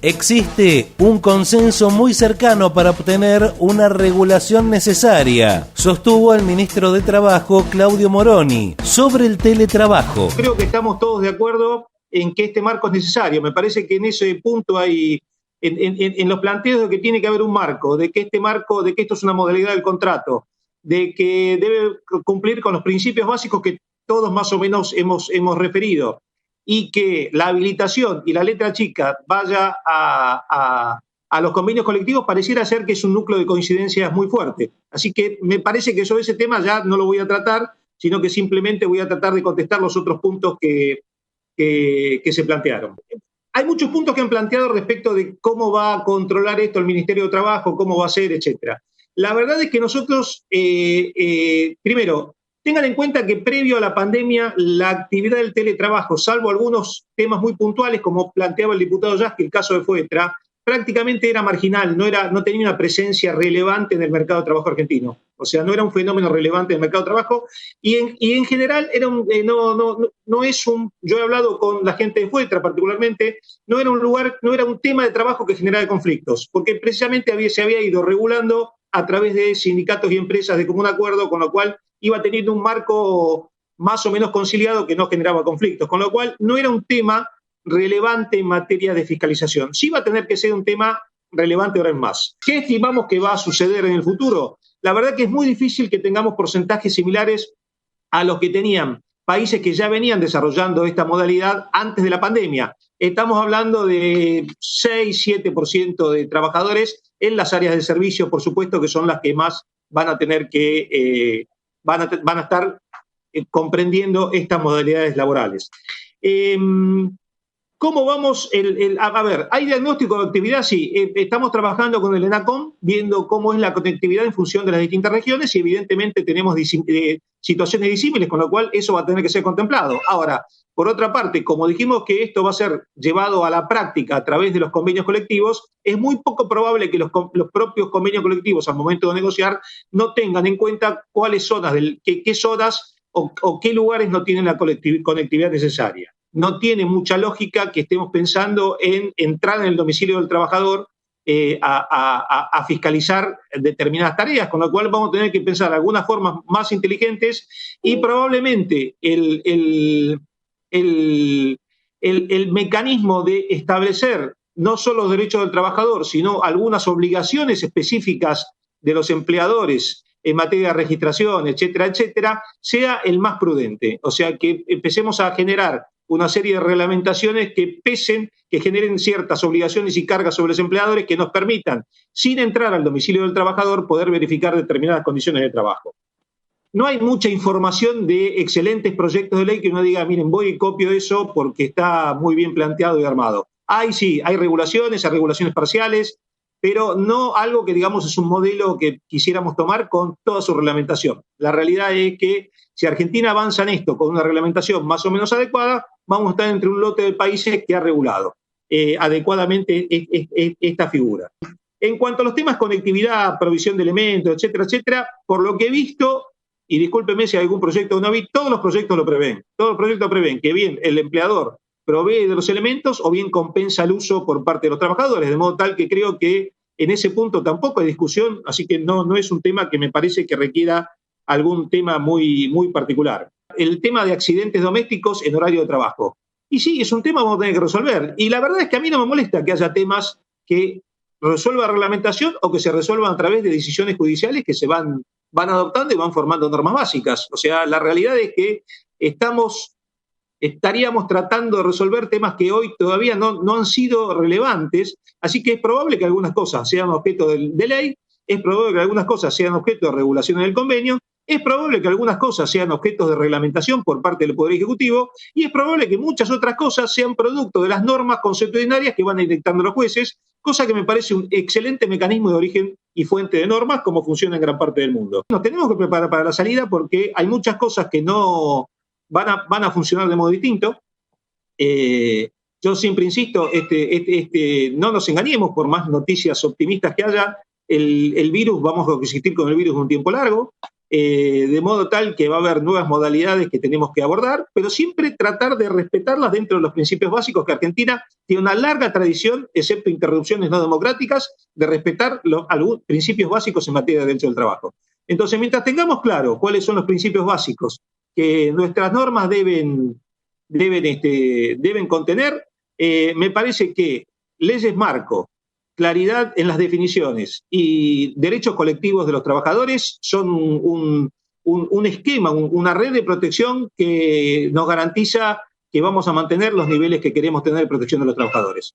Existe un consenso muy cercano para obtener una regulación necesaria, sostuvo el ministro de Trabajo, Claudio Moroni, sobre el teletrabajo. Creo que estamos todos de acuerdo en que este marco es necesario. Me parece que en ese punto hay, en los planteos de que tiene que haber un marco, de que esto es una modalidad del contrato, de que debe cumplir con los principios básicos que todos más o menos hemos referido, y que la habilitación y la letra chica vaya a los convenios colectivos, pareciera ser que es un núcleo de coincidencias muy fuerte. Así que me parece que sobre ese tema ya no lo voy a tratar, sino que simplemente voy a tratar de contestar los otros puntos que se plantearon. Hay muchos puntos que han planteado respecto de cómo va a controlar esto el Ministerio de Trabajo, cómo va a ser, etcétera. La verdad es que nosotros, primero, tengan en cuenta que previo a la pandemia, la actividad del teletrabajo, salvo algunos temas muy puntuales, como planteaba el diputado Yasky, el caso de Fuetra, prácticamente era marginal, no tenía una presencia relevante en el mercado de trabajo argentino. O sea, no era un fenómeno relevante en el mercado de trabajo y en general era no es un, yo he hablado con la gente de Fuetra particularmente, no era un tema de trabajo que generaba conflictos, porque precisamente se había ido regulando a través de sindicatos y empresas de común acuerdo, con lo cual iba teniendo un marco más o menos conciliado que no generaba conflictos, con lo cual no era un tema relevante en materia de fiscalización. Sí va a tener que ser un tema relevante ahora en más. ¿Qué estimamos que va a suceder en el futuro? La verdad que es muy difícil que tengamos porcentajes similares a los que tenían países que ya venían desarrollando esta modalidad antes de la pandemia. Estamos hablando de 6-7% de trabajadores en las áreas de servicio, por supuesto, que son las que más van a tener que van a estar comprendiendo estas modalidades laborales. ¿Cómo vamos? A ver, ¿hay diagnóstico de actividad? Sí, estamos trabajando con el ENACOM, viendo cómo es la conectividad en función de las distintas regiones y evidentemente tenemos situaciones disímiles, con lo cual eso va a tener que ser contemplado. Ahora, por otra parte, como dijimos que esto va a ser llevado a la práctica a través de los convenios colectivos, es muy poco probable que los propios convenios colectivos al momento de negociar no tengan en cuenta cuáles zonas, qué zonas o qué lugares no tienen la conectividad necesaria. No tiene mucha lógica que estemos pensando en entrar en el domicilio del trabajador a fiscalizar determinadas tareas, con lo cual vamos a tener que pensar algunas formas más inteligentes y probablemente el mecanismo de establecer no solo los derechos del trabajador, sino algunas obligaciones específicas de los empleadores en materia de registración, etcétera, etcétera, sea el más prudente. O sea, que empecemos a generar una serie de reglamentaciones que generen ciertas obligaciones y cargas sobre los empleadores que nos permitan, sin entrar al domicilio del trabajador, poder verificar determinadas condiciones de trabajo. No hay mucha información de excelentes proyectos de ley que uno diga, miren, voy y copio eso porque está muy bien planteado y armado. Sí, hay regulaciones parciales, pero no algo que, digamos, es un modelo que quisiéramos tomar con toda su reglamentación. La realidad es que si Argentina avanza en esto con una reglamentación más o menos adecuada, vamos a estar entre un lote de países que ha regulado adecuadamente esta figura. En cuanto a los temas conectividad, provisión de elementos, etcétera, etcétera, por lo que he visto, y discúlpeme si hay algún proyecto no vi, todos los proyectos lo prevén. Todos los proyectos prevén que bien el empleador provee de los elementos o bien compensa el uso por parte de los trabajadores, de modo tal que creo que en ese punto tampoco hay discusión, así que no es un tema que me parece que requiera algún tema muy, muy particular. El tema de accidentes domésticos en horario de trabajo. Y sí, es un tema que vamos a tener que resolver. Y la verdad es que a mí no me molesta que haya temas que resuelva reglamentación o que se resuelvan a través de decisiones judiciales que se van adoptando y van formando normas básicas. O sea, la realidad es que estaríamos tratando de resolver temas que hoy todavía no han sido relevantes, así que es probable que algunas cosas sean objeto de ley, es probable que algunas cosas sean objeto de regulación en el convenio, es probable que algunas cosas sean objetos de reglamentación por parte del Poder Ejecutivo y es probable que muchas otras cosas sean producto de las normas consuetudinarias que van dictando los jueces, cosa que me parece un excelente mecanismo de origen y fuente de normas como funciona en gran parte del mundo. Nos tenemos que preparar para la salida porque hay muchas cosas que no van a funcionar de modo distinto. Yo siempre insisto, no nos engañemos por más noticias optimistas que haya, el virus, vamos a existir con el virus un tiempo largo, de modo tal que va a haber nuevas modalidades que tenemos que abordar, pero siempre tratar de respetarlas dentro de los principios básicos que Argentina tiene una larga tradición, excepto interrupciones no democráticas, de respetar algunos principios básicos en materia de derecho del trabajo. Entonces, mientras tengamos claro cuáles son los principios básicos que nuestras normas deben contener, me parece que leyes marco, claridad en las definiciones y derechos colectivos de los trabajadores son un esquema, una red de protección que nos garantiza que vamos a mantener los niveles que queremos tener de protección de los trabajadores.